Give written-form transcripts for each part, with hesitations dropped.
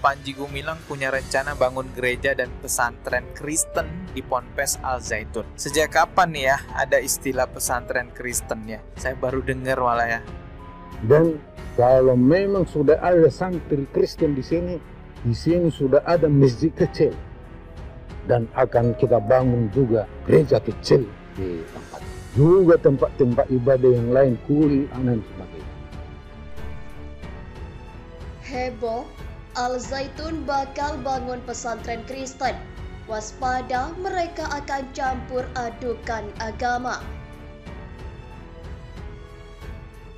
Panji Gumilang punya rencana bangun gereja dan pesantren Kristen di Ponpes Al Zaitun. Sejak kapan nih ya ada istilah pesantren Kristen ya? Saya baru dengar malah ya. Dan kalau memang sudah ada santri Kristen di sini sudah ada masjid kecil. Dan akan kita bangun juga gereja kecil di tempat. Juga tempat-tempat ibadah yang lain, kuil, dan sebagainya. Heboh, Al Zaitun bakal bangun pesantren Kristen. Waspada, mereka akan campur adukan agama.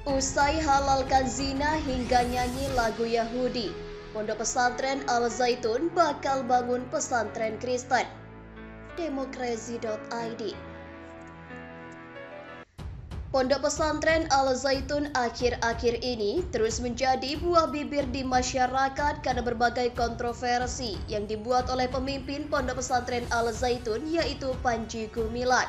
Usai halalkan zina hingga nyanyi lagu Yahudi, Pondok Pesantren Al Zaitun bakal bangun pesantren Kristen. Demokrasi.id. Pondok Pesantren Al Zaitun akhir-akhir ini terus menjadi buah bibir di masyarakat karena berbagai kontroversi yang dibuat oleh pemimpin Pondok Pesantren Al Zaitun, yaitu Panji Gumilang.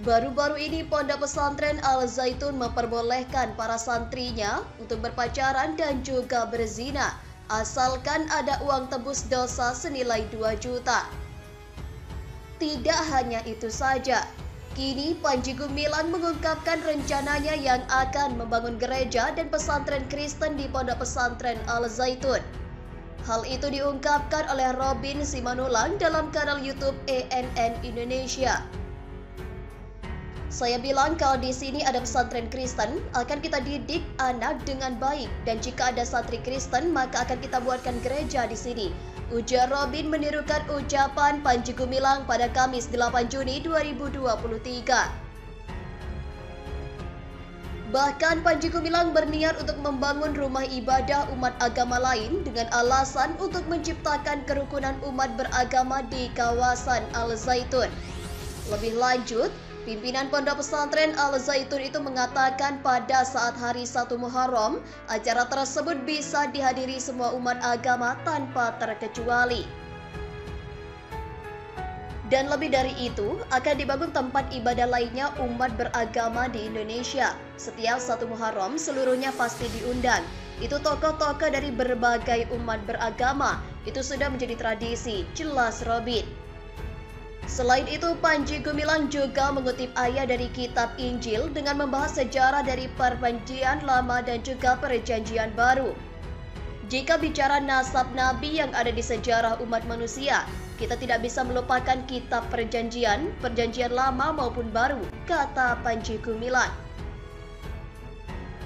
Baru-baru ini Pondok Pesantren Al Zaitun memperbolehkan para santrinya untuk berpacaran dan juga berzina, asalkan ada uang tebus dosa senilai 2 juta. Tidak hanya itu saja, kini Panji Gumilang mengungkapkan rencananya yang akan membangun gereja dan pesantren Kristen di Pondok Pesantren Al Zaitun. Hal itu diungkapkan oleh Robin Simanulang dalam kanal YouTube ENN Indonesia. Saya bilang kalau di sini ada pesantren Kristen, akan kita didik anak dengan baik, dan jika ada santri Kristen maka akan kita buatkan gereja di sini. Ujar Robin menirukan ucapan Panji Gumilang pada Kamis 8 Juni 2023. Bahkan Panji Gumilang berniat untuk membangun rumah ibadah umat agama lain dengan alasan untuk menciptakan kerukunan umat beragama di kawasan Al Zaitun. Lebih lanjut, pimpinan Pondok Pesantren Al Zaitun itu mengatakan pada saat hari 1 Muharram, acara tersebut bisa dihadiri semua umat agama tanpa terkecuali. Dan lebih dari itu, akan dibangun tempat ibadah lainnya umat beragama di Indonesia. Setiap 1 Muharram seluruhnya pasti diundang. Itu tokoh-tokoh dari berbagai umat beragama. Itu sudah menjadi tradisi, jelas Robin. Selain itu, Panji Gumilang juga mengutip ayat dari kitab Injil dengan membahas sejarah dari Perjanjian Lama dan juga Perjanjian Baru. Jika bicara nasab Nabi yang ada di sejarah umat manusia, kita tidak bisa melupakan kitab Perjanjian Lama maupun Baru, kata Panji Gumilang.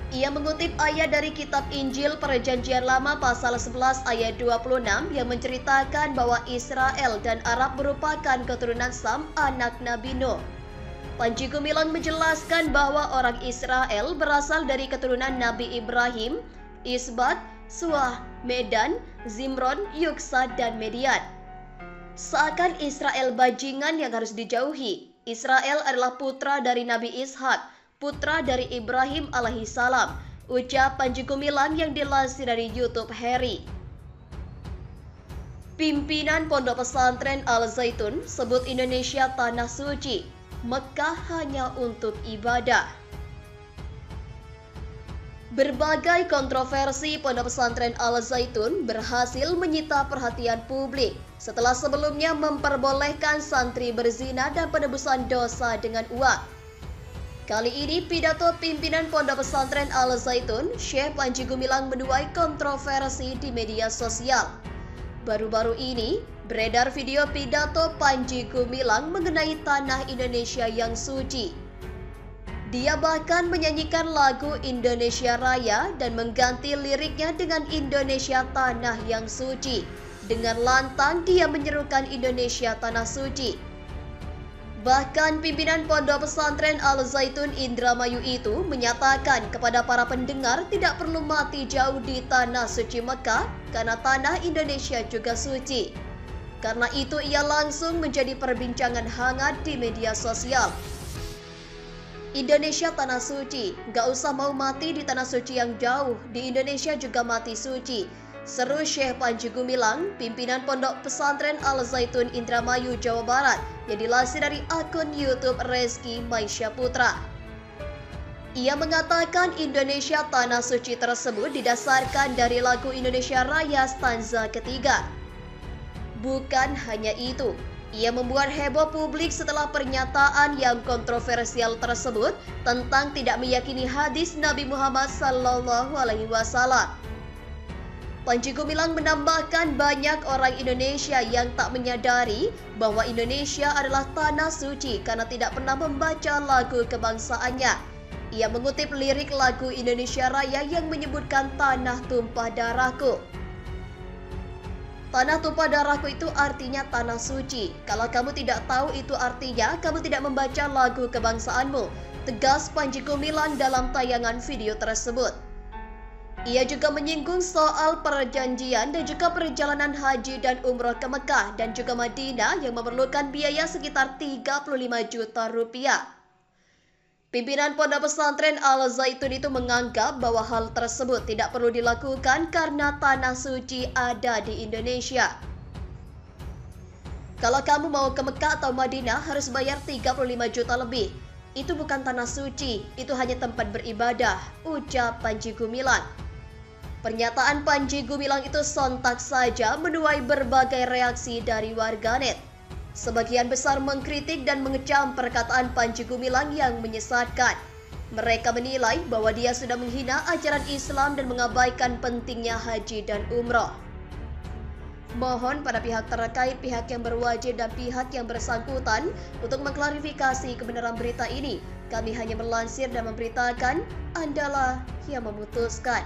Ia mengutip ayat dari kitab Injil Perjanjian Lama pasal 11 ayat 26 yang menceritakan bahwa Israel dan Arab merupakan keturunan Sam, anak Nabi Nuh. Panji Gumilang menjelaskan bahwa orang Israel berasal dari keturunan Nabi Ibrahim, Isbak, Suah, Medan, Zimron, Yuksa, dan Median. Seakan Israel bajingan yang harus dijauhi. Israel adalah putra dari Nabi Ishak, putra dari Ibrahim alaihissalam, ucap Panji Gumilang yang dilansir dari YouTube Harry. Pimpinan Pondok Pesantren Al Zaitun sebut Indonesia tanah suci, Mekah hanya untuk ibadah. Berbagai kontroversi Pondok Pesantren Al Zaitun berhasil menyita perhatian publik setelah sebelumnya memperbolehkan santri berzina dan penebusan dosa dengan uang. Kali ini pidato pimpinan Pondok Pesantren Al Zaitun, Syekh Panji Gumilang menuai kontroversi di media sosial. Baru-baru ini beredar video pidato Panji Gumilang mengenai tanah Indonesia yang suci. Dia bahkan menyanyikan lagu Indonesia Raya dan mengganti liriknya dengan Indonesia Tanah yang Suci. Dengan lantang dia menyerukan Indonesia Tanah Suci. Bahkan pimpinan Pondok Pesantren Al Zaitun Indramayu itu menyatakan kepada para pendengar tidak perlu mati jauh di tanah suci Mekah karena tanah Indonesia juga suci. Karena itu ia langsung menjadi perbincangan hangat di media sosial. Indonesia tanah suci, gak usah mau mati di tanah suci yang jauh, di Indonesia juga mati suci. Seru Syekh Panji Gumilang, pimpinan Pondok Pesantren Al Zaitun Indramayu, Jawa Barat, yang dilansir dari akun YouTube Reski Maisha Putra. Ia mengatakan Indonesia Tanah Suci tersebut didasarkan dari lagu Indonesia Raya stanza ketiga. Bukan hanya itu, ia membuat heboh publik setelah pernyataan yang kontroversial tersebut tentang tidak meyakini hadis Nabi Muhammad SAW. Panji Gumilang menambahkan banyak orang Indonesia yang tak menyadari bahwa Indonesia adalah tanah suci karena tidak pernah membaca lagu kebangsaannya. Ia mengutip lirik lagu Indonesia Raya yang menyebutkan tanah tumpah darahku. Tanah tumpah darahku itu artinya tanah suci. Kalau kamu tidak tahu itu artinya, kamu tidak membaca lagu kebangsaanmu, tegas Panji Gumilang dalam tayangan video tersebut. Ia juga menyinggung soal perjanjian dan juga perjalanan haji dan umroh ke Mekah dan juga Madinah yang memerlukan biaya sekitar 35 juta rupiah. Pimpinan Pondok Pesantren Al-Zaitun itu menganggap bahwa hal tersebut tidak perlu dilakukan karena tanah suci ada di Indonesia. Kalau kamu mau ke Mekah atau Madinah harus bayar 35 juta lebih. Itu bukan tanah suci, itu hanya tempat beribadah, ucap Panji Gumilang. Pernyataan Panji Gumilang itu sontak saja menuai berbagai reaksi dari warganet. Sebagian besar mengkritik dan mengecam perkataan Panji Gumilang yang menyesatkan. Mereka menilai bahwa dia sudah menghina ajaran Islam dan mengabaikan pentingnya haji dan umroh. Mohon pada pihak terkait, pihak yang berwajib dan pihak yang bersangkutan untuk mengklarifikasi kebenaran berita ini. Kami hanya melansir dan memberitakan, Andalah yang memutuskan.